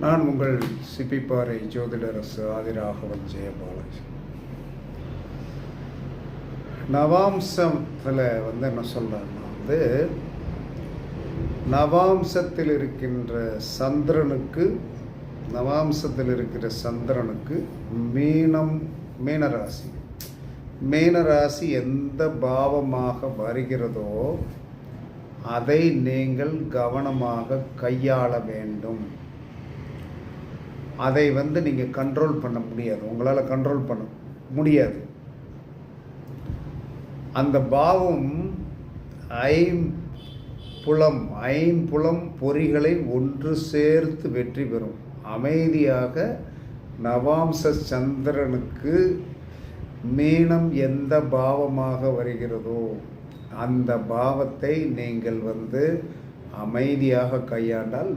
நான் உங்கள் சிப்பிப்பாறை ஜோதிடரசு ஆதிராகவன் ஜெயபாலாஜி. நவாம்சத்தில் என்ன சொல்கிறாங்கன்னா நவாம்சத்தில் இருக்கின்ற சந்திரனுக்கு மீனராசி எந்த பாவமாக வருகிறதோ அதை நீங்கள் கவனமாக கையாள வேண்டும். அதை நீங்கள் கண்ட்ரோல் பண்ண முடியாது, உங்களால் கண்ட்ரோல் பண்ண முடியாது. அந்த பாவம் ஐம்புலம் பொறிகளை ஒன்று சேர்த்து வெற்றி பெறும். அமைதியாக நவாம்ச சந்திரனுக்கு மீனம் எந்த பாவமாக வருகிறதோ அந்த பாவத்தை நீங்கள் அமைதியாக கையாண்டால்